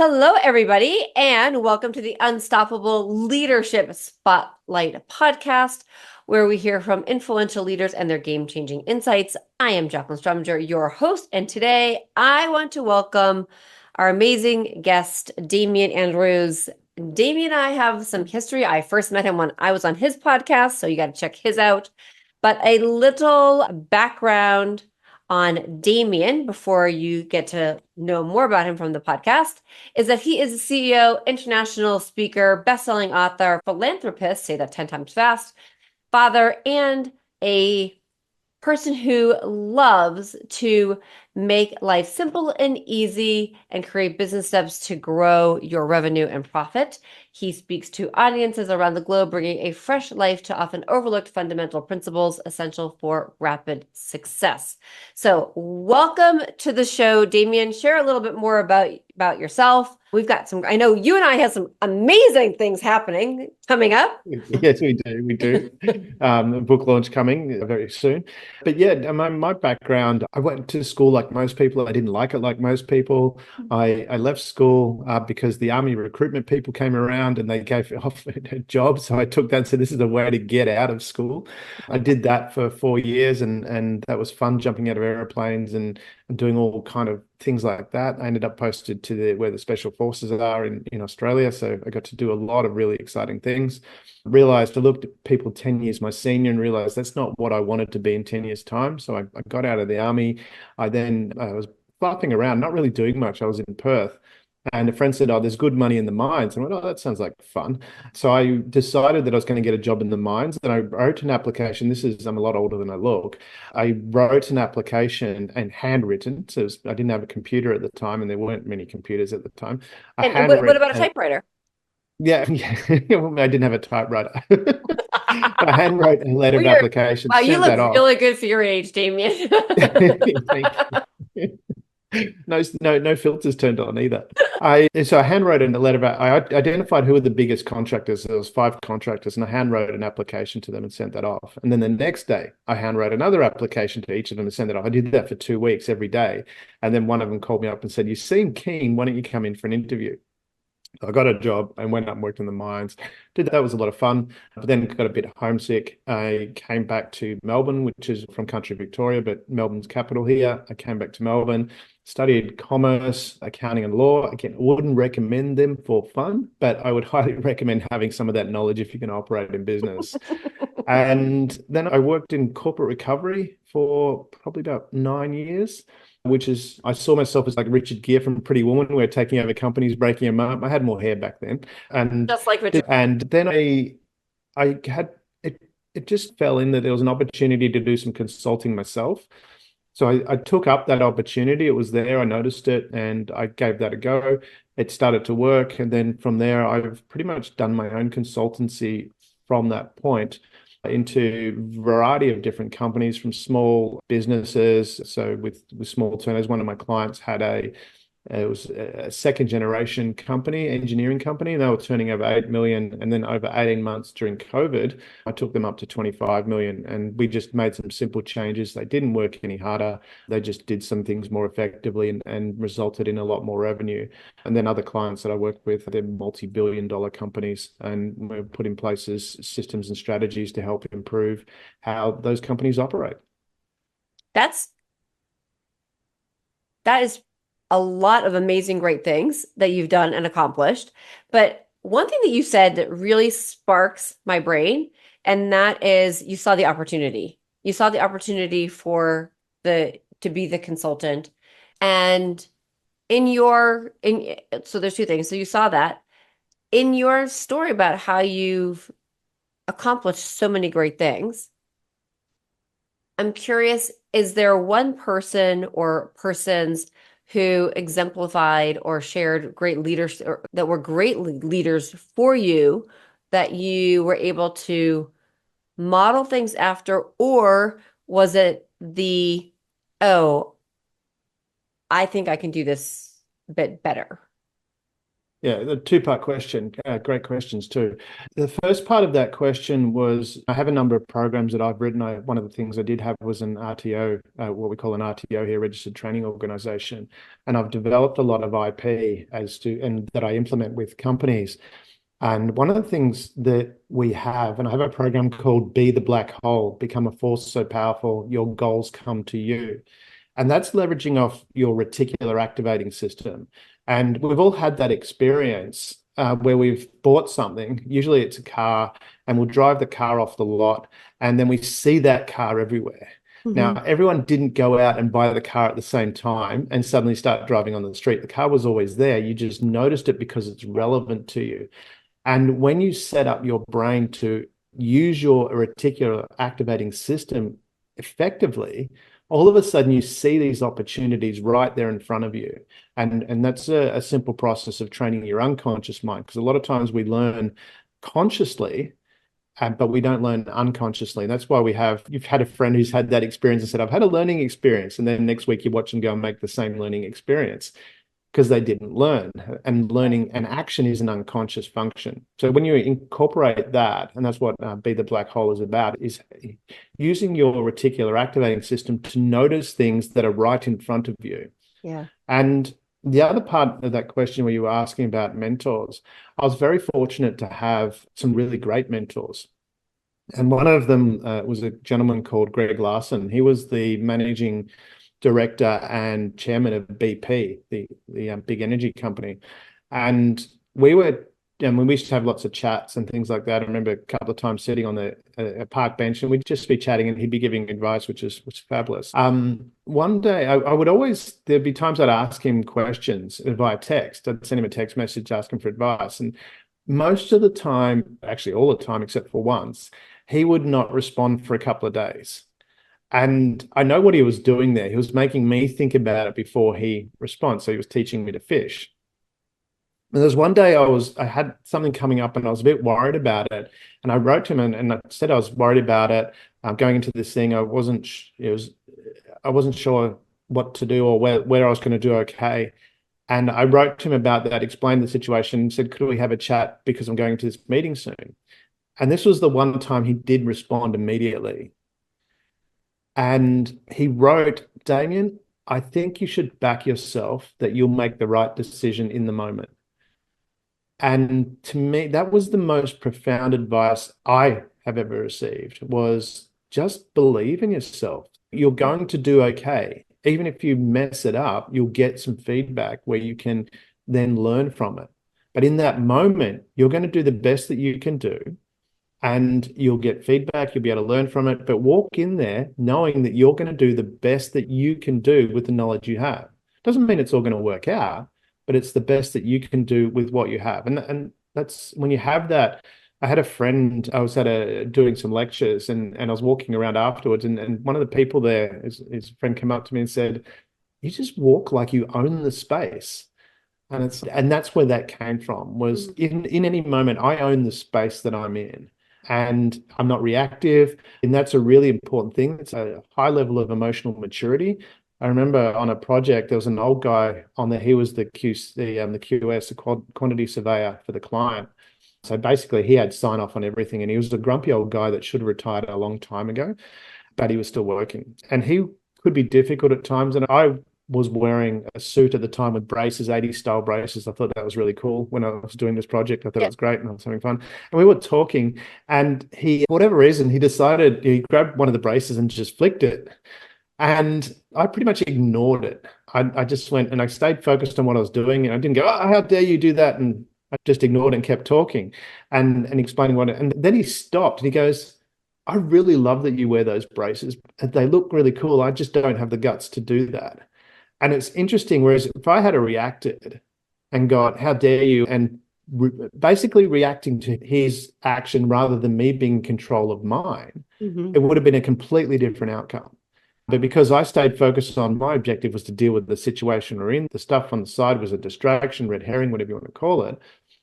Hello, everybody, and welcome to the Unstoppable Leadership Spotlight podcast, where we hear from influential leaders and their game-changing insights. I am Jaclyn, your host, and today I want to welcome our amazing guest, Damian Andrews. Damian and I have some history. I first met him when I was on his podcast, so you got to check his out. But a little background on Damian before you get to know more about him from the podcast is that he is a CEO, international speaker, best-selling author, philanthropist, say that 10 times fast, father, and a person who loves to make life simple and easy and create business steps to grow your revenue and profit. He speaks to audiences around the globe, bringing a fresh life to often overlooked fundamental principles essential for rapid success. So welcome to the show, Damian. Share a little bit more about yourself. We've got I know you and I have some amazing things happening coming up. Yes, we do. We do. A book launch coming very soon. But yeah, my background, I went to school like most people. I didn't like it like most people. I left school because the army recruitment people came around and they gave off a job. So I took that and said, this is the way to get out of school. I did that for 4 years and that was fun, jumping out of airplanes and doing all kind of things like that. I ended up posted to where the special forces are in Australia. So I got to do a lot of really exciting things. Realized I looked at people 10 years my senior and realized that's not what I wanted to be in 10 years time. So I got out of the army. I was flopping around, not really doing much. I was in Perth. And a friend said, "Oh, there's good money in the mines." And I went, "Oh, that sounds like fun." So I decided that I was going to get a job in the mines. And I wrote an application. I'm a lot older than I look. I wrote an application and handwritten. I didn't have a computer at the time, and there weren't many computers at the time. I And what handwritten, about a typewriter? yeah, yeah. I didn't have a typewriter. I handwrote a letter of Weird. application, Wow, you sent look that off. really good for your age, Damien. Thank you. No filters turned on either. So I handwrote in a letter about. I identified who were the biggest contractors. There was 5 contractors, and I handwrote an application to them and sent that off. And then the next day, I handwrote another application to each of them and sent it off. I did that for 2 weeks every day, and then one of them called me up and said, "You seem keen. Why don't you come in for an interview?" I got a job. I went up and worked in the mines. Did that. It was a lot of fun. But then got a bit homesick. I came back to Melbourne, which is from country Victoria, but Melbourne's capital here. I came back to Melbourne, studied commerce, accounting, and law. Again, I wouldn't recommend them for fun, but I would highly recommend having some of that knowledge if you can operate in business. And then I worked in corporate recovery for probably about 9 years, which is, I saw myself as like Richard Gere from Pretty Woman, where taking over companies, breaking them up. I had more hair back then. And Just like Richard. and then I had it just fell in that there was an opportunity to do some consulting myself. So I took up that opportunity. It was there. I noticed it and I gave that a go. It started to work. And then from there, I've pretty much done my own consultancy from that point into a variety of different companies from small businesses. So with small turnovers, one of my clients had it was a second generation company, engineering company, and they were turning over 8 million. And then over 18 months during COVID, I took them up to 25 million. And we just made some simple changes. They didn't work any harder. They just did some things more effectively and resulted in a lot more revenue. And then other clients that I work with, they're multi-billion-dollar companies, and we've put in places systems and strategies to help improve how those companies operate. That's that is a lot of amazing, great things that you've done and accomplished. But one thing that you said that really sparks my brain, and that is you saw the opportunity. You saw the opportunity for the to be the consultant. And in so there's two things. So you saw that in your story about how you've accomplished so many great things. I'm curious, is there one person or persons who exemplified or shared great leaders or that were great leaders for you that you were able to model things after, or was it oh, I think I can do this a bit better? Yeah, the two-part question. Great questions too. The first part of that question was, I have a number of programs that I've written. One of the things I did have was an RTO, what we call an RTO here, Registered Training Organization, and I've developed a lot of IP and that I implement with companies. And one of the things that we have, and I have a program called Be the Black Hole, Become a Force So Powerful, Your Goals Come to You. And that's leveraging off your reticular activating system. And we've all had that experience where we've bought something, usually it's a car, and we'll drive the car off the lot, and then we see that car everywhere. Now, Hmm. everyone didn't go out and buy the car at the same time and suddenly start driving on the street. The car was always there. You just noticed it because it's relevant to you. And when you set up your brain to use your reticular activating system effectively, all of a sudden you see these opportunities right there in front of you. And that's a simple process of training your unconscious mind, because a lot of times we learn consciously, but we don't learn unconsciously. And that's why you've had a friend who's had that experience and said, I've had a learning experience. And then next week you watch them go and make the same learning experience because they didn't learn. And learning and action is an unconscious function. So when you incorporate that, and that's what Be the Black Hole is about, is using your reticular activating system to notice things that are right in front of you. Yeah. And the other part of that question where you were asking about mentors, I was very fortunate to have some really great mentors. And one of them was a gentleman called Greg Larson. He was the managing director and chairman of BP, the big energy company. And we used to have lots of chats and things like that. I remember a couple of times sitting on a park bench and we'd just be chatting and he'd be giving advice, which was fabulous. One day I would always, there'd be times I'd ask him questions via text. I'd send him a text message, ask him for advice. And most of the time, actually all the time, except for once, he would not respond for a couple of days. And I know what he was doing there. He was making me think about it before he responds. So he was teaching me to fish. And there was one day I had something coming up and I was a bit worried about it. And I wrote to him and I said I was worried about it. Going into this thing, I wasn't sure what to do or where I was going to do okay. And I wrote to him about that, explained the situation, and said, could we have a chat because I'm going to this meeting soon? And this was the one time he did respond immediately. And he wrote, Damian, I think you should back yourself that you'll make the right decision in the moment. And to me, that was the most profound advice I have ever received, was just believe in yourself. You're going to do okay. Even if you mess it up, you'll get some feedback where you can then learn from it. But in that moment, you're going to do the best that you can do and you'll get feedback. You'll be able to learn from it, but walk in there knowing that you're going to do the best that you can do with the knowledge you have. Doesn't mean it's all going to work out, but it's the best that you can do with what you have. And that's when you have that. I had a friend, I was doing some lectures and I was walking around afterwards and one of the people there, his friend came up to me and said, you just walk like you own the space. And that's where that came from, was in any moment, I own the space that I'm in. And I'm not reactive. And that's a really important thing. It's a high level of emotional maturity. I remember on a project, there was an old guy on there. He was the QS, the quantity surveyor for the client. So basically, he had sign off on everything. And he was a grumpy old guy that should have retired a long time ago, but he was still working. And he could be difficult at times. And I was wearing a suit at the time with braces, 80s style braces. I thought that was really cool when I was doing this project. I thought it was great and I was having fun. And we were talking and he, for whatever reason, he grabbed one of the braces and just flicked it. And I pretty much ignored it. I just went and I stayed focused on what I was doing. And I didn't go, oh, how dare you do that? And I just ignored it and kept talking and explaining and then he stopped and he goes, I really love that you wear those braces. They look really cool. I just don't have the guts to do that. And it's interesting, whereas if I had reacted and got, how dare you, and basically reacting to his action rather than me being in control of mine, it would have been a completely different outcome. But because I stayed focused on my objective was to deal with the situation we're in, the stuff on the side was a distraction, red herring, whatever you want to call it.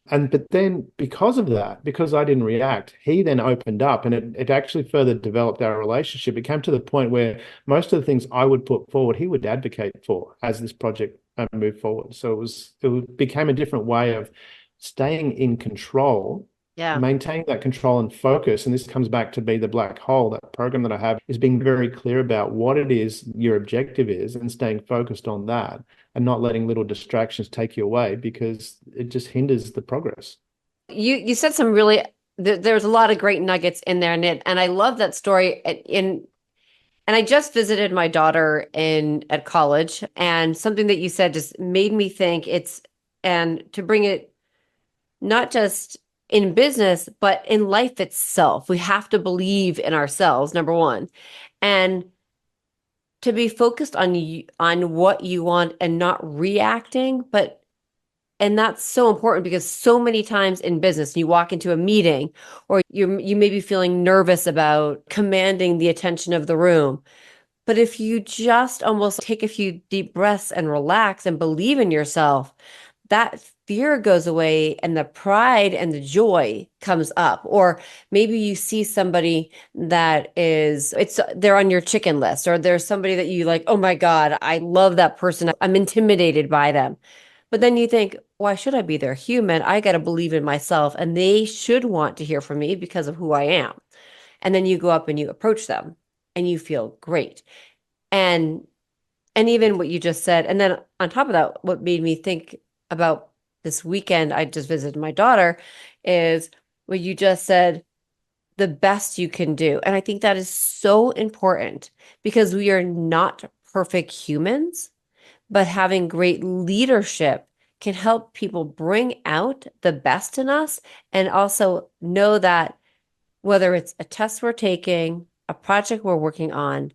But then because of that, because I didn't react, he then opened up and it actually further developed our relationship. It came to the point where most of the things I would put forward, he would advocate for as this project and move forward. So it became a different way of staying in control, Yeah. maintaining that control and focus. And this comes back to Be the Black Hole. That program that I have is being very clear about what it is your objective is and staying focused on that and not letting little distractions take you away, because it just hinders the progress. You said some really there's a lot of great nuggets in there, and I love that story. And I just visited my daughter in at college, and something that you said just made me think and to bring it not just in business, but in life itself. We have to believe in ourselves, number one, and to be focused on what you want and not reacting, but and that's so important because so many times in business, you walk into a meeting or you may be feeling nervous about commanding the attention of the room. But if you just almost take a few deep breaths and relax and believe in yourself, that fear goes away and the pride and the joy comes up. Or maybe you see somebody that they're on your chicken list, or there's somebody that you like, oh my God, I love that person. I'm intimidated by them. But then you think, why should I be? They're human. I got to believe in myself and they should want to hear from me because of who I am. And then you go up and you approach them and you feel great. And and even what you just said, and then on top of that, what made me think about this weekend, I just visited my daughter, is what you just said, the best you can do. And I think that is so important because we are not perfect humans, but having great leadership can help people bring out the best in us and also know that whether it's a test we're taking, a project we're working on,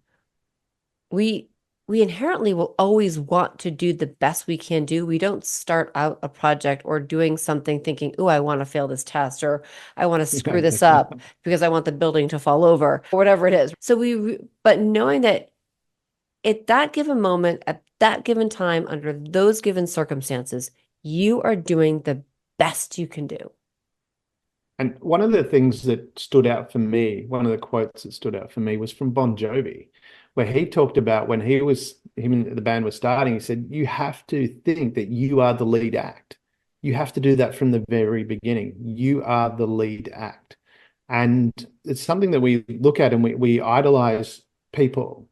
we we inherently will always want to do the best we can do. We don't start out a project or doing something thinking, "Oh, I want to fail this test," or "I want to screw this up because I want the building to fall over," or whatever it is. But knowing that at that given moment, at that given time, under those given circumstances, you are doing the best you can do. And one of the things that stood out for me, one of the quotes that stood out for me was from Bon Jovi, where he talked about when him and the band were starting, he said, you have to think that you are the lead act. You have to do that from the very beginning. You are the lead act. And it's something that we look at and we idolize people.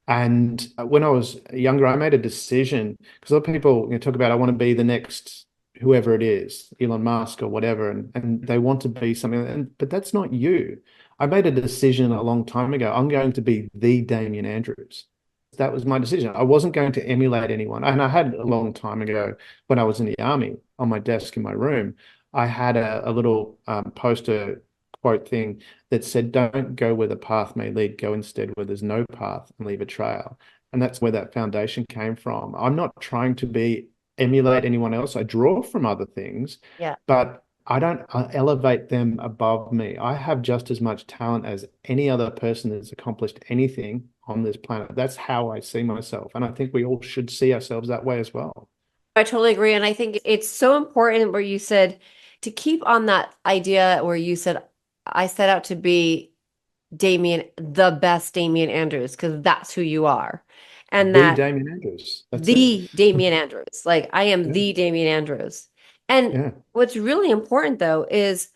And when I was younger, I made a decision because a lot of people talk about, I want to be the next whoever it is, Elon Musk or whatever, and they want to be something, but that's not you. I made a decision a long time ago. I'm going to be the Damian Andrews. That was my decision. I wasn't going to emulate anyone. And I had a long time ago when I was in the army on my desk in my room, I had a little poster quote thing that said, don't go where the path may lead, go instead where there's no path and leave a trail. And that's where that foundation came from. I'm not trying to emulate anyone else. I draw from other things, Yeah. but I don't elevate them above me. I have just as much talent as any other person that's accomplished anything on this planet. That's how I see myself. And I think we all should see ourselves that way as well. I totally agree. And I think it's so important where you said to keep on that idea where you said, I set out to be the best Damian Andrews, because that's who you are. And The that Damian Andrews. That's it. the Damian Andrews, like I am Yeah. the Damian Andrews. And Yeah. what's really important though is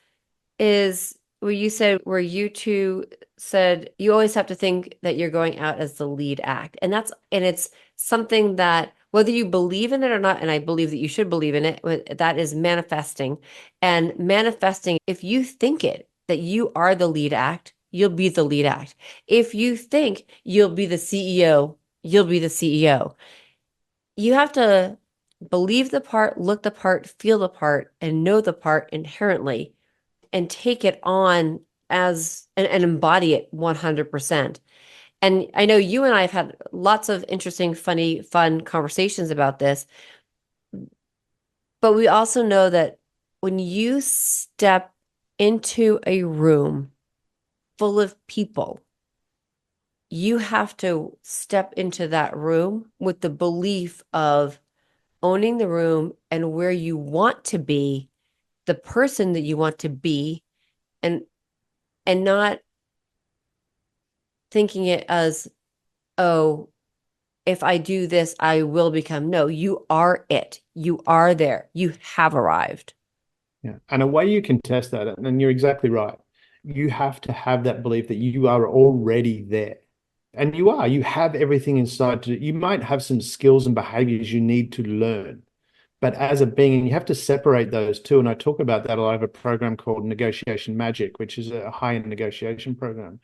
what you said, where you two said you always have to think that you're going out as the lead act. And it's something that whether you believe in it or not, and I believe that you should believe in it, that is manifesting. And manifesting, if you think it, that you are the lead act, you'll be the lead act. If you think you'll be the CEO, you'll be the CEO. You have to believe the part, look the part, feel the part, and know the part inherently and take it on and embody it 100%. And I know you and I have had lots of interesting, funny, fun conversations about this, but we also know that when you step into a room full of people, you have to step into that room with the belief of owning the room and where you want to be, the person that you want to be, and not thinking it as, oh, if I do this, I will become. No, you are it. You are there. You have arrived. Yeah. And a way you can test that, and you're exactly right, you have to have that belief that you are already there. And you are, you have everything inside to, you might have some skills and behaviors you need to learn. But as a being, you have to separate those two. And I talk about that. I have a program called Negotiation Magic, which is a high-end negotiation program.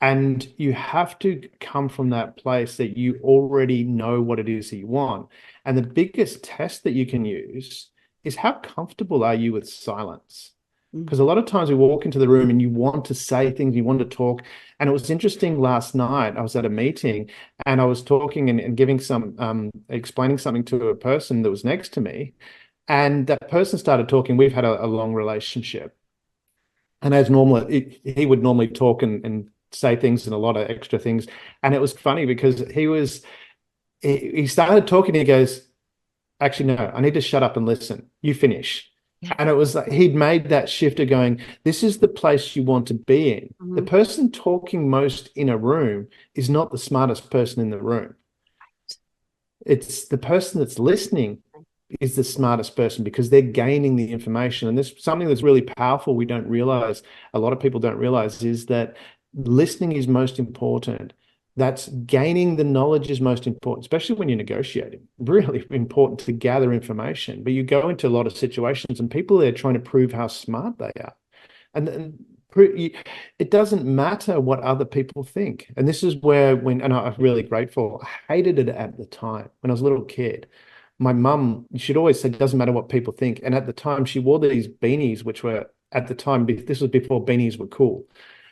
And you have to come from that place that you already know what it is that you want. And the biggest test that you can use is how comfortable are you with silence? Because a lot of times we walk into the room and you want to say things, you want to talk. And it was interesting last night, I was at a meeting and I was talking and giving explaining something to a person that was next to me. And that person started talking. We've had a long relationship. And as normal, he would normally talk and say things and a lot of extra things. And it was funny because he started talking. He goes, actually, no, I need to shut up and listen. You finish. And it was like he'd made that shift of going, this is the place you want to be in. The person talking most in a room is not the smartest person in the room. It's the person that's listening is the smartest person because they're gaining the information. And this something that's really powerful we don't realize, a lot of people don't realize, is that listening is most important. That's gaining the knowledge is most important, especially when you're negotiating. Really important to gather information. But you go into a lot of situations and people are trying to prove how smart they are. And it doesn't matter what other people think. And this is where, and I'm really grateful, I hated it at the time when I was a little kid. My mum, she'd always say, it doesn't matter what people think. And at the time, she wore these beanies, which were, at the time, this was before beanies were cool.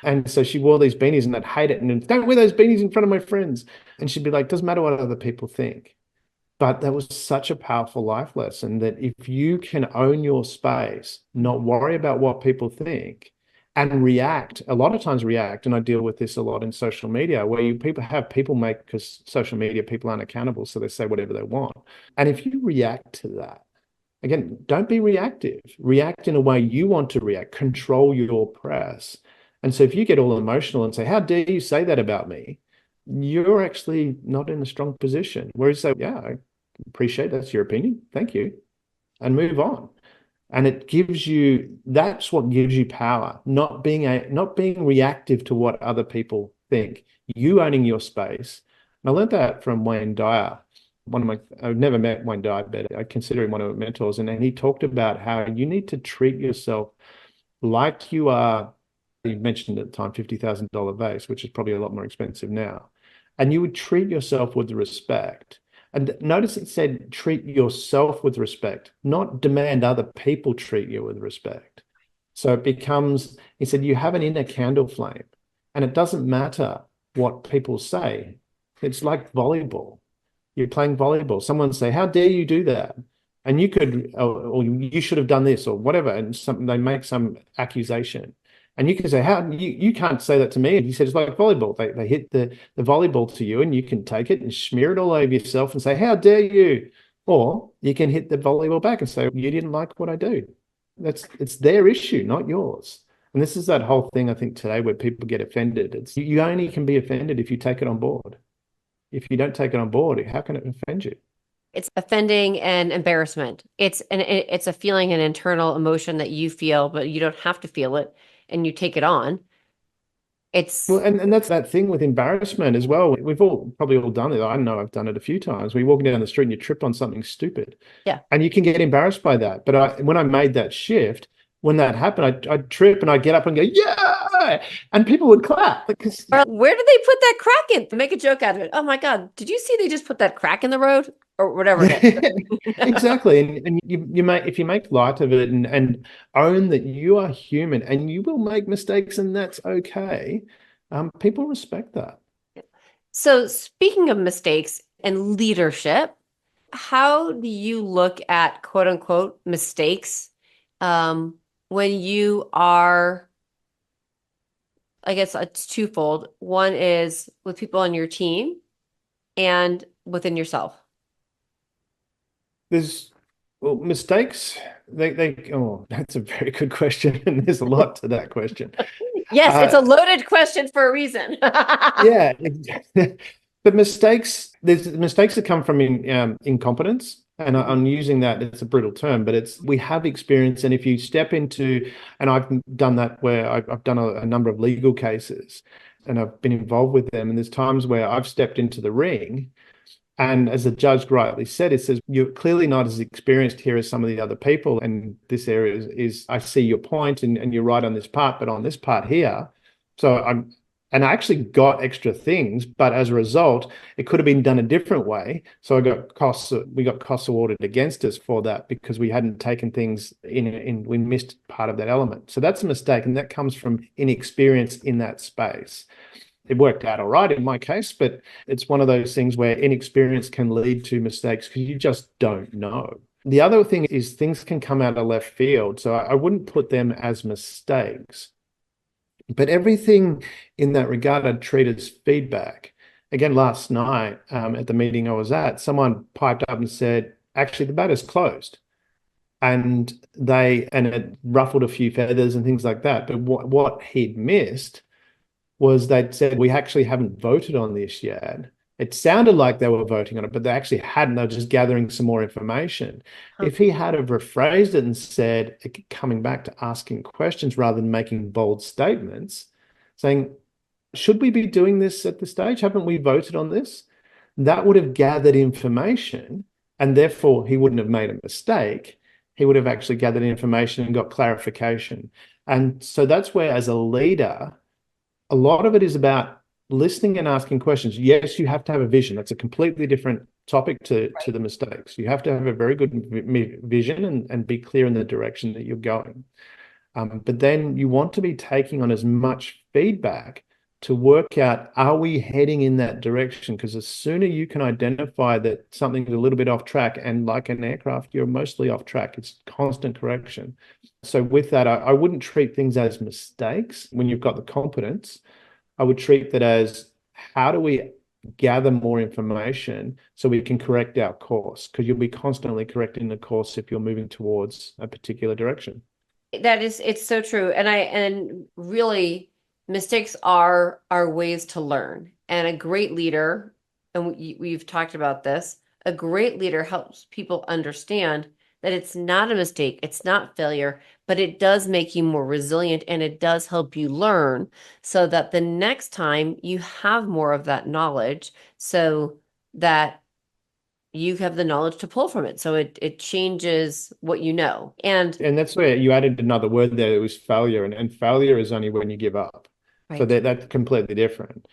And so she wore these beanies and I'd hate it. And don't wear those beanies in front of my friends. And she'd be like, doesn't matter what other people think. But that was such a powerful life lesson that if you can own your space, not worry about what people think, and react, a lot of times react, and I deal with this a lot in social media, where people make, because social media, people aren't accountable, so they say whatever they want. And if you react to that, again, don't be reactive. React in a way you want to react. Control your press. And so if you get all emotional and say, how dare you say that about me? You're actually not in a strong position. Whereas say, yeah, I appreciate that's your opinion. Thank you. And move on. And that's what gives you power, not being reactive to what other people think. You owning your space. And I learned that from Wayne Dyer. I've never met Wayne Dyer, but I consider him one of my mentors. And he talked about how you need to treat yourself like you are. You mentioned at the time $50,000 vase, which is probably a lot more expensive now. And you would treat yourself with respect. And notice it said treat yourself with respect, not demand other people treat you with respect. So it becomes, he said, you have an inner candle flame, and it doesn't matter what people say. It's like volleyball. You're playing volleyball. Someone say, how dare you do that? And you could, or you should have done this or whatever. And they make some accusation. And you can say, how you can't say that to me. And he said, it's like volleyball. They hit the volleyball to you and you can take it and smear it all over yourself and say, how dare you? Or you can hit the volleyball back and say, you didn't like what I do. It's their issue, not yours. And this is that whole thing, I think, today where people get offended. It's you only can be offended if you take it on board. If you don't take it on board, how can it offend you? It's offending and embarrassment. It's a feeling, an internal emotion that you feel, but you don't have to feel it and you take it on. Well, It's and that's that thing with embarrassment as well. We've probably all done it. I know I've done it a few times. We're walking down the street and you trip on something stupid. yeah. And you can get embarrassed by that. But when I made that shift, when that happened, I'd trip and I'd get up and go, yeah, and people would clap because Or where did they put that crack in? Make a joke out of it. Oh my God, did you see they just put that crack in the road or whatever it is? exactly. And you make, if you make light of it and own that you are human and you will make mistakes and that's okay. People respect that. So speaking of mistakes and leadership, how do you look at quote unquote mistakes when you are, I guess it's twofold. One is with people on your team and within yourself. Well, mistakes, that's a very good question. And there's a lot to that question. Yes, it's a loaded question for a reason. Yeah. But there's mistakes that come from incompetence. And I'm using that, it's a brutal term, but we have experience. And if you step into, and I've done that where I've done a number of legal cases and I've been involved with them. And there's times where I've stepped into the ring. And as the judge rightly said, it says, you're clearly not as experienced here as some of the other people. And this area is I see your point and you're right on this part, but on this part here. And I actually got extra things, but as a result, it could have been done a different way. So we got costs awarded against us for that because we hadn't taken things we missed part of that element. So that's a mistake. And that comes from inexperience in that space. It worked out all right in my case, but it's one of those things where inexperience can lead to mistakes because you just don't know. The other thing is things can come out of left field. So I wouldn't put them as mistakes, but everything in that regard I'd treat as feedback. Again, last night at the meeting I was at, someone piped up and said, actually, the batter's closed. And it ruffled a few feathers and things like that. But what he'd missed was they'd said, we actually haven't voted on this yet. It sounded like they were voting on it, but they actually hadn't. They were just gathering some more information. Huh. If he had have rephrased it and said, coming back to asking questions rather than making bold statements, saying, should we be doing this at this stage? Haven't we voted on this? That would have gathered information, and therefore he wouldn't have made a mistake. He would have actually gathered information and got clarification. And so that's where, as a leader, a lot of it is about listening and asking questions. Yes, you have to have a vision. That's a completely different topic to the mistakes. You have to have a very good vision and be clear in the direction that you're going. But then you want to be taking on as much feedback to work out, are we heading in that direction? Because the sooner you can identify that something's a little bit off track, and like an aircraft, you're mostly off track. It's constant correction. So with that, I wouldn't treat things as mistakes when you've got the competence. I would treat that as, how do we gather more information so we can correct our course? Because you'll be constantly correcting the course if you're moving towards a particular direction. It's so true. And really, mistakes are ways to learn. And a great leader, and we've talked about this, a great leader helps people understand that it's not a mistake, it's not failure, but it does make you more resilient and it does help you learn so that the next time you have more of that knowledge so that you have the knowledge to pull from it. So it changes what you know. And that's where you added another word there. It was failure. And failure is only when you give up. Right. So that's completely different.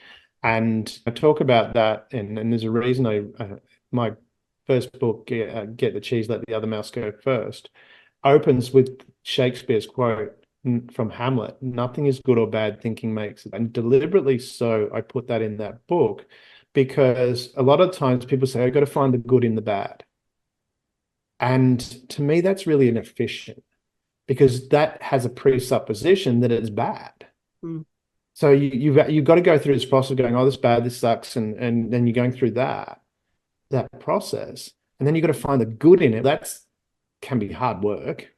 And I talk about that. And there's a reason my first book, Get the Cheese, Let the Other Mouse Go First, opens with Shakespeare's quote from Hamlet: nothing is good or bad, thinking makes it. And deliberately so, I put that in that book, because a lot of times people say, I've got to find the good in the bad. And to me, that's really inefficient, because that has a presupposition that it's bad. Mm. So you've got to go through this process of going, oh, this is bad, this sucks. And then you're going through that process. And then you've got to find the good in it. That can be hard work,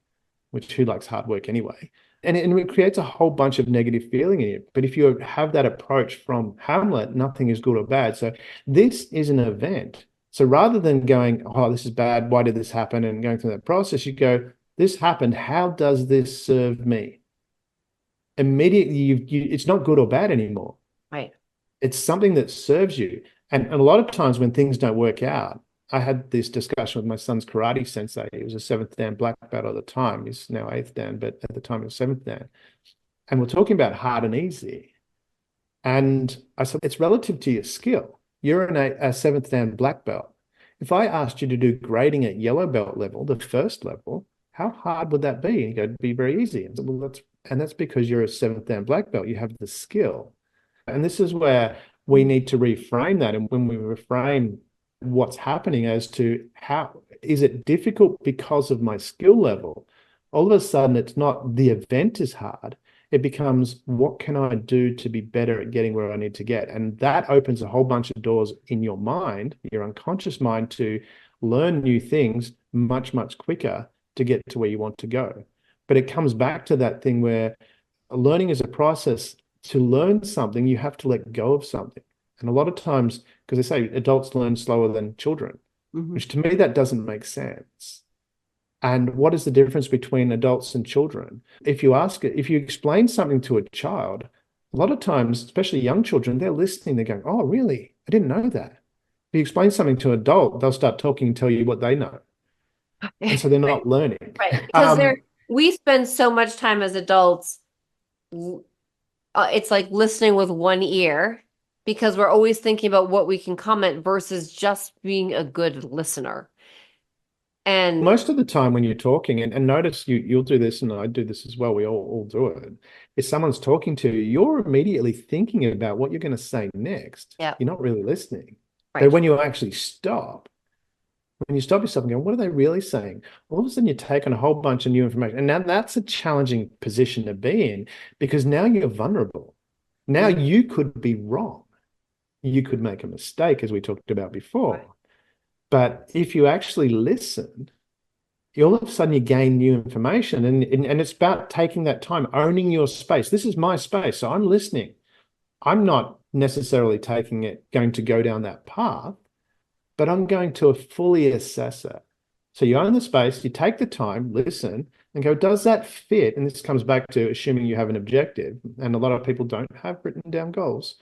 which who likes hard work anyway? And it creates a whole bunch of negative feeling in you. But if you have that approach from Hamlet, nothing is good or bad. So this is an event. So rather than going, oh, this is bad, why did this happen? And going through that process, you go, this happened, how does this serve me? Immediately, it's not good or bad anymore. Right. It's something that serves you. And a lot of times when things don't work out, I had this discussion with my son's karate sensei. He was a 7th Dan black belt at the time. He's now 8th Dan, but at the time he was 7th Dan. And we're talking about hard and easy. And I said, it's relative to your skill. You're a 7th Dan black belt. If I asked you to do grading at yellow belt level, the first level, how hard would that be? And you go, it'd be very easy. And I said, well, that's because you're a 7th Dan black belt. You have the skill. And this is where we need to reframe that. And when we reframe what's happening as to how is it difficult because of my skill level, all of a sudden it's not the event is hard. It becomes, what can I do to be better at getting where I need to get? And that opens a whole bunch of doors in your mind, your unconscious mind, to learn new things much, much quicker to get to where you want to go. But it comes back to that thing where learning is a process. To learn something, you have to let go of something. And a lot of times, because they say adults learn slower than children, Mhm. which to me, that doesn't make sense. And what is the difference between adults and children? If you ask it, if you explain something to a child, a lot of times, especially young children, they're listening, they're going, oh, really? I didn't know that. If you explain something to an adult, they'll start talking and tell you what they know. And so they're Right, not learning. right. Because we spend so much time as adults, it's like listening with one ear because we're always thinking about what we can comment versus just being a good listener. And Most of the time when you're talking, and notice you'll do this, and I do this as well, we all do it. If someone's talking to you, you're immediately thinking about what you're going to say next. yeah, You're not really listening. But right. when you actually stop, when you stop yourself and go, what are they really saying? All of a sudden, you take on a whole bunch of new information. And now that's a challenging position to be in because now you're vulnerable. Now Mm, you could be wrong. You could make a mistake, as we talked about right. before. But if you actually listen, you all of a sudden you gain new information. And it's about taking that time, owning your space. This is my space. So I'm listening. I'm not necessarily going to go down that path, but I'm going to fully assess it. So you own the space, you take the time, listen, and go, does that fit? And this comes back to assuming you have an objective, and a lot of people don't have written down goals,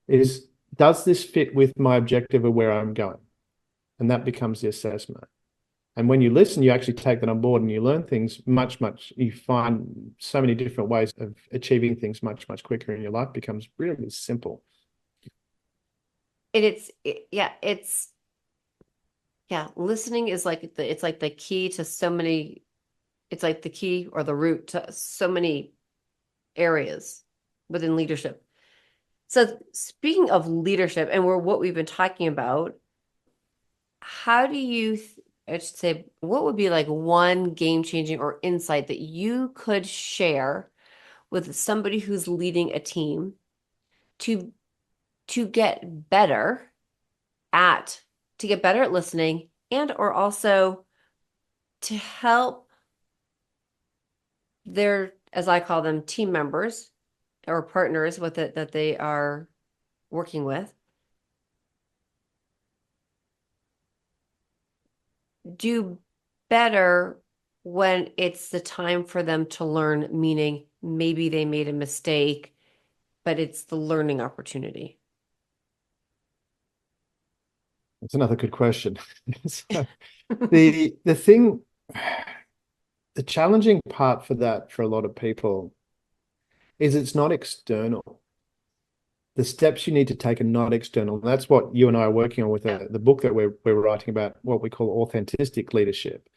is does this fit with my objective of where I'm going? And that becomes the assessment. And when you listen, you actually take that on board and you learn things you find so many different ways of achieving things much quicker, and your life becomes really simple. Yeah, listening is like it's like the key to so many, it's like the key or the root to so many areas within leadership. So speaking of leadership and what we've been talking about, how do you, I should say, what would be like one game changing or insight that you could share with somebody who's leading a team to to get better at to get better at listening and or also to help their, as I call them, team members or partners with it that they are working with do better when it's the time for them to learn, meaning maybe they made a mistake, but it's the learning opportunity. That's another good question. So the thing, the challenging part for that for a lot of people is it's not external. The steps you need to take are not external. And that's what you and I are working on with Yeah. the book that we're writing about, what we call authentic leadership.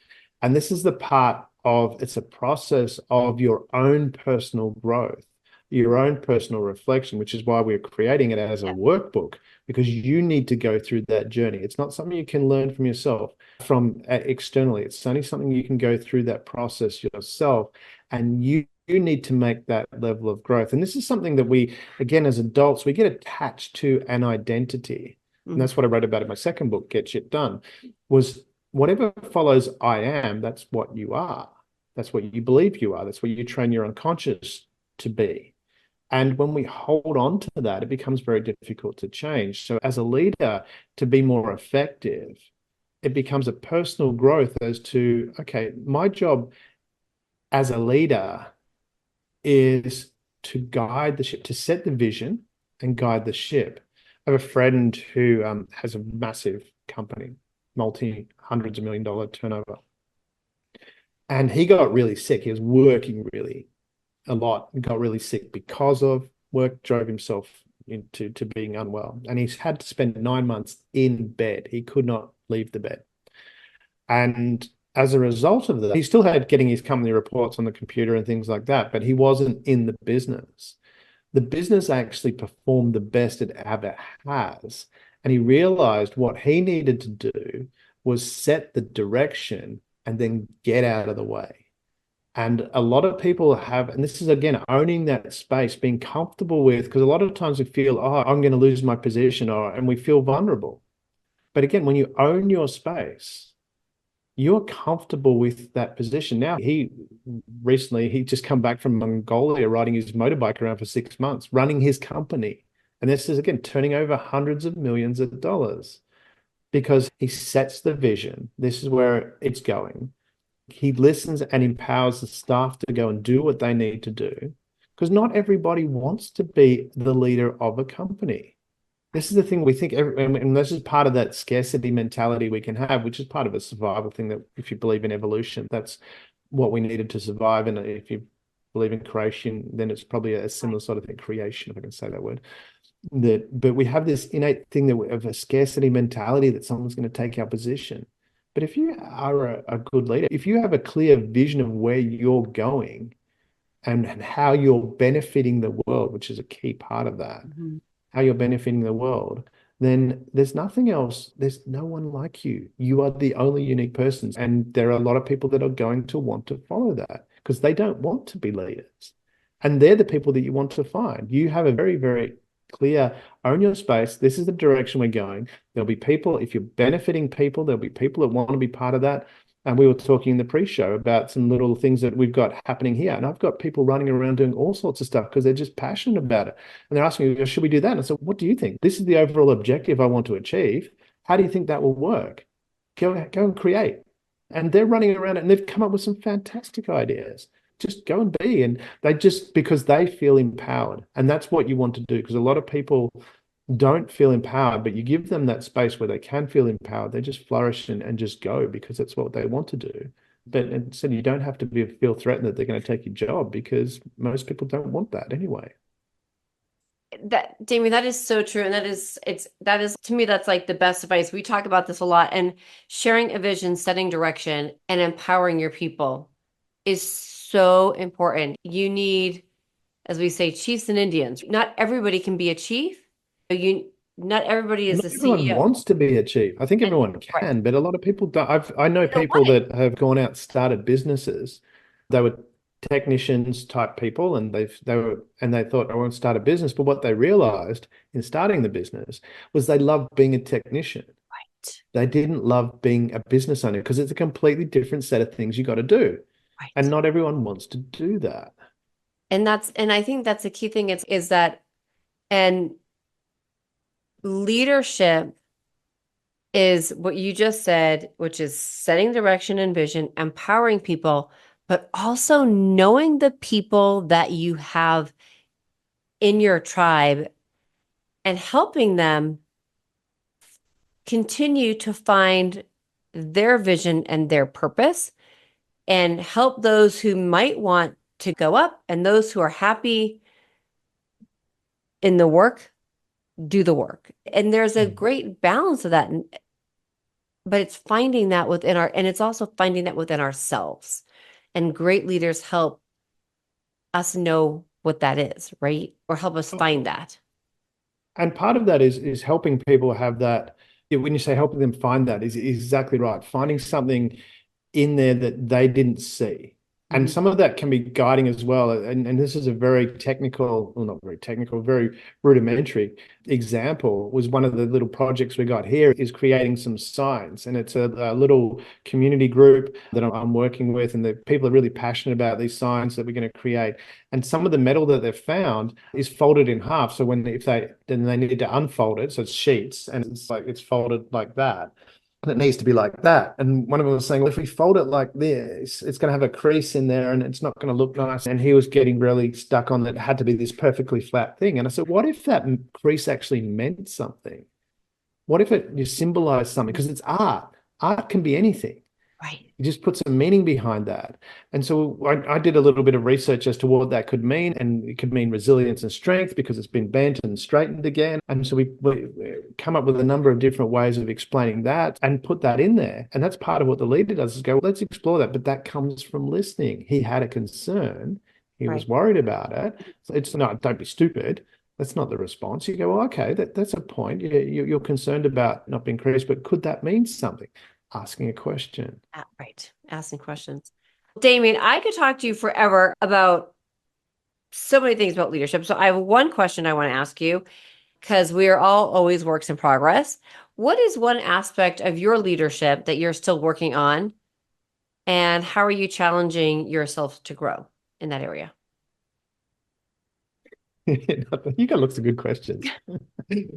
And this is the part of it's a process of your own personal growth, your own personal reflection, which is why we're creating it as a Yeah. workbook, because you need to go through that journey. It's not something you can learn from yourself, from externally. It's only something you can go through that process yourself. And you need to make that level of growth. And this is something that we, again, as adults, we get attached to an identity. And Mhm. that's what I wrote about in my second book, Get Shit Done, was whatever follows I am, that's what you are. That's what you believe you are. That's what you train your unconscious to be. And when we hold on to that, it becomes very difficult to change. So as a leader, to be more effective, it becomes a personal growth as to, okay, my job as a leader is to guide the ship, to set the vision and guide the ship. I have a friend who has a massive company, multi hundreds of $1 million turnover. And he got really sick. He was working really a lot and got really sick because of work, drove himself into being unwell. And he's had to spend 9 months in bed. He could not leave the bed. And as a result of that, he still had getting his company reports on the computer and things like that, but he wasn't in the business. The business actually performed the best it ever has. And he realized what he needed to do was set the direction and then get out of the way. And a lot of people have, and this is again owning that space, being comfortable with, because a lot of times we feel, oh, I'm going to lose my position, and we feel vulnerable. But again, when you own your space, you're comfortable with that position. Now, he just come back from Mongolia riding his motorbike around for 6 months, running his company And this is, again, turning over hundreds of millions of dollars because he sets the vision. This is where it's going. He listens and empowers the staff to go and do what they need to do because not everybody wants to be the leader of a company. This is the thing we think, and this is part of that scarcity mentality we can have, which is part of a survival thing that if you believe in evolution, that's what we needed to survive. And if you believe in creation, then it's probably a similar sort of thing, creation, if I can say that word. But we have this innate thing of a scarcity mentality that someone's going to take our position. But if you are a good leader, if you have a clear vision of where you're going and how you're benefiting the world, which is a key part of that, how you're benefiting the world, then there's nothing else. There's no one like you. You are the only unique person. And there are a lot of people that are going to want to follow that because they don't want to be leaders. And they're the people that you want to find. You have a very, very clear, own your space. This is the direction we're going. There'll be people, if you're benefiting people, there'll be people that want to be part of that. And we were talking in the pre-show about some little things that we've got happening here. And I've got people running around doing all sorts of stuff because they're just passionate about it. And they're asking me, should we do that? And I said, what do you think? This is the overall objective I want to achieve. How do you think that will work? Go and create. And they're running around and they've come up with some fantastic ideas. Just go and be. And they just, because they feel empowered. And that's what you want to do. Because a lot of people don't feel empowered, but you give them that space where they can feel empowered. They just flourish and just go because that's what they want to do. But instead, you don't have to feel threatened that they're going to take your job because most people don't want that anyway. That, Damian, that is so true. And that is to me, that's like the best advice. We talk about this a lot, and sharing a vision, setting direction, and empowering your people is so important. You need, as we say, chiefs and Indians. Not everybody can be a chief. Not everybody is Not a everyone CEO. wants to be a chief. I think everyone Right. can, but a lot of people don't. I know You know people what? that have gone out and started businesses. They were technicians type people, and they thought I want to start a business. But what they realized in starting the business was they loved being a technician. Right. They didn't love being a business owner because it's a completely different set of things you got to do. And Right. not everyone wants to do that. And I think that's the key thing is that, and leadership is what you just said, which is setting direction and vision, empowering people, but also knowing the people that you have in your tribe and helping them continue to find their vision and their purpose, and help those who might want to go up and those who are happy in the work do the work. And there's a great balance of that. But it's finding that within and it's also finding that within ourselves. And great leaders help us know what that is, right? Or help us find that. And part of that is helping people have that. When you say helping them find that, is exactly right. Finding something in there that they didn't see. And Mhm. some of that can be guiding as well. And this is a very technical, well, not very technical, very rudimentary example. Was one of the little projects we got here is creating some signs. And it's a little community group that I'm working with. And the people are really passionate about these signs that we're going to create. And some of the metal that they've found is folded in half. So then they need to unfold it. So it's sheets and it's folded like that. And it needs to be like that. And one of them was saying, well, if we fold it like this, it's going to have a crease in there and it's not going to look nice. And he was getting really stuck on that it had to be this perfectly flat thing. And I said, what if that crease actually meant something? What if you symbolized something? Because it's art. Art can be anything. Right. You just put some meaning behind that. And so I did a little bit of research as to what that could mean. And it could mean resilience and strength because it's been bent and straightened again. And so we come up with a number of different ways of explaining that and put that in there. And that's part of what the leader does is go, let's explore that. But that comes from listening. He had a concern. He was Right. worried about it. So it's not, don't be stupid. That's not the response. You go, well, okay, that's a point. You're concerned about not being creased, but could that mean something? Asking a question. Right. Asking questions. Damian, I could talk to you forever about so many things about leadership. So I have one question I want to ask you, because we are all always works in progress. What is one aspect of your leadership that you're still working on? And how are you challenging yourself to grow in that area? You got lots of good questions. It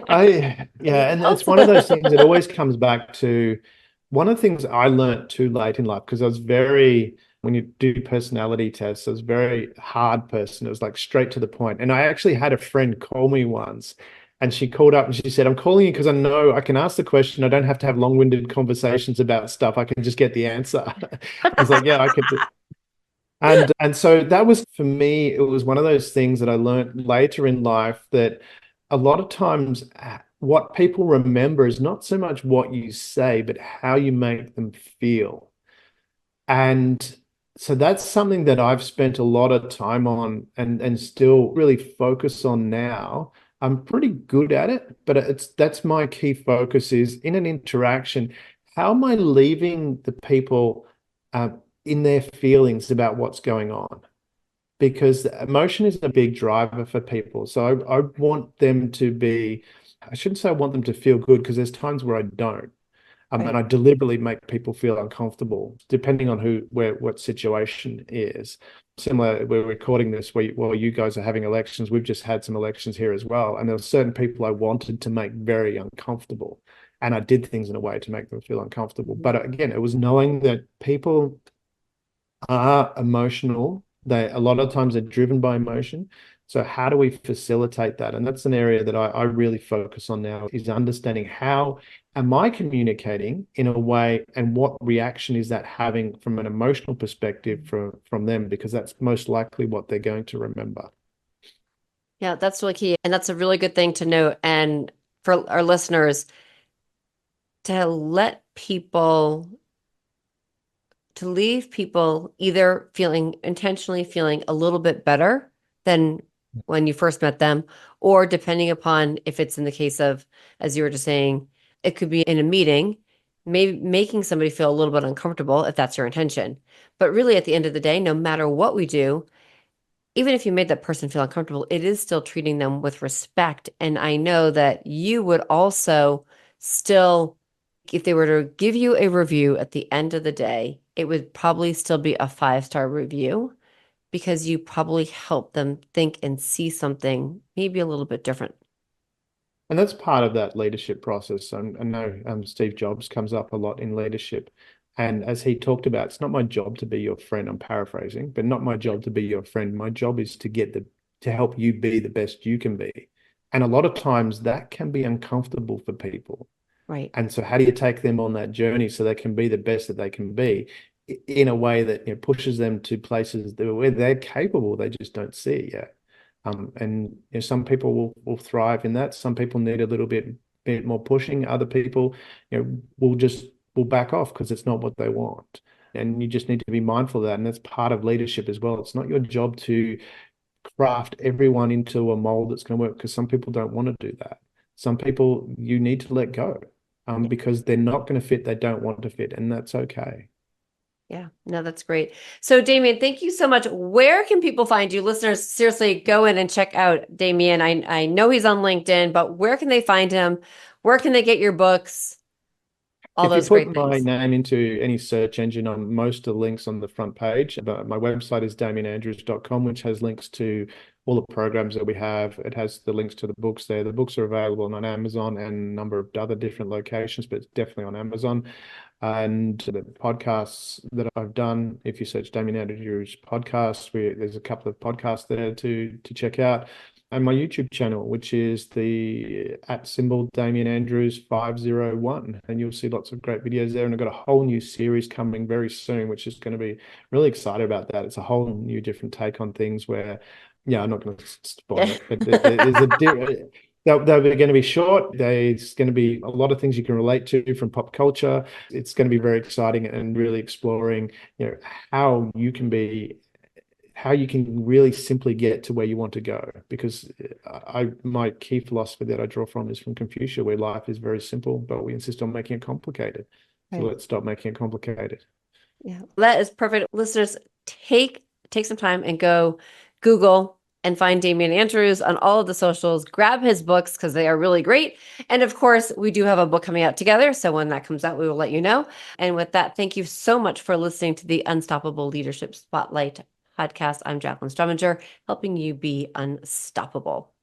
And helps. it's one of those things that always comes back to one of the things I learned too late in life because I was very, when you do personality tests, I was a very hard person. It was like straight to the point. And I actually had a friend call me once and she called up and she said, I'm calling you because I know I can ask the question. I don't have to have long-winded conversations about stuff. I can just get the answer. I was like, yeah, I could do. And so that was for me, it was one of those things that I learned later in life that a lot of times what people remember is not so much what you say, but how you make them feel. And so that's something that I've spent a lot of time on and still really focus on now. I'm pretty good at it, but that's my key focus is in an interaction, how am I leaving the people uh, in their feelings about what's going on? Because emotion is a big driver for people. So I want them to be, I shouldn't say I want them to feel good because there's times where I don't. And Right. I deliberately make people feel uncomfortable, depending on who, where, what situation is. Similar, we're recording this while you guys are having elections. We've just had some elections here as well, and there were certain people I wanted to make very uncomfortable, and I did things in a way to make them feel uncomfortable. But again, it was knowing that people are emotional. They a lot of times they're driven by emotion. So how do we facilitate that? And that's an area that I really focus on now is understanding how am I communicating in a way and what reaction is that having from an emotional perspective from them, because that's most likely what they're going to remember. Yeah, that's really key. And that's a really good thing to note. And for our listeners, to let people, to leave people either feeling intentionally feeling a little bit better than when you first met them, or depending upon if it's in the case of, as you were just saying, it could be in a meeting, maybe making somebody feel a little bit uncomfortable if that's your intention. But really, at the end of the day, no matter what we do, even if you made that person feel uncomfortable, it is still treating them with respect. And I know that you would also still, if they were to give you a review at the end of the day, it would probably still be a 5-star review because you probably help them think and see something maybe a little bit different. And that's part of that leadership process. I know Steve Jobs comes up a lot in leadership. And as he talked about, it's not my job to be your friend. I'm paraphrasing, but not my job to be your friend. My job is to help you be the best you can be. And a lot of times that can be uncomfortable for people. Right. And so how do you take them on that journey so they can be the best that they can be in a way that pushes them to places where they're capable, they just don't see it yet. And some people will thrive in that. Some people need a little bit more pushing. Other people, will back off because it's not what they want. And you just need to be mindful of that. And that's part of leadership as well. It's not your job to craft everyone into a mold that's going to work because some people don't want to do that. Some people you need to let go because they're not going to fit, they don't want to fit, and that's okay. Yeah, no, that's great. So, Damian, thank you so much. Where can people find you? Listeners, seriously, go in and check out Damian. I know he's on LinkedIn, but where can they find him? Where can they get your books? All If you those great put my things. name into any search engine on most of the links on the front page, but my website is damianandrews.com, which has links to all the programs that we have. It has the links to the books there. The books are available on Amazon and a number of other different locations, but it's definitely on Amazon. And the podcasts that I've done, if you search Damian Andrews podcast, there's a couple of podcasts there to check out. And my YouTube channel, which is the @ Damian Andrews 501. And you'll see lots of great videos there. And I've got a whole new series coming very soon, which is going to be really excited about that. It's a whole new different take on things where, yeah, I'm not going to spoil it, but there's they're going to be short. There's going to be a lot of things you can relate to from pop culture. It's going to be very exciting and really exploring, how you can be how you can really simply get to where you want to go. Because my key philosophy that I draw from is from Confucius, where life is very simple, but we insist on making it complicated. So Right. let's stop making it complicated. Yeah, that is perfect. Listeners, take some time and go Google and find Damian Andrews on all of the socials. Grab his books because they are really great. And of course, we do have a book coming out together. So when that comes out, we will let you know. And with that, thank you so much for listening to the Unstoppable Leadership Spotlight podcast. I'm Jaclyn Strominger, helping you be unstoppable.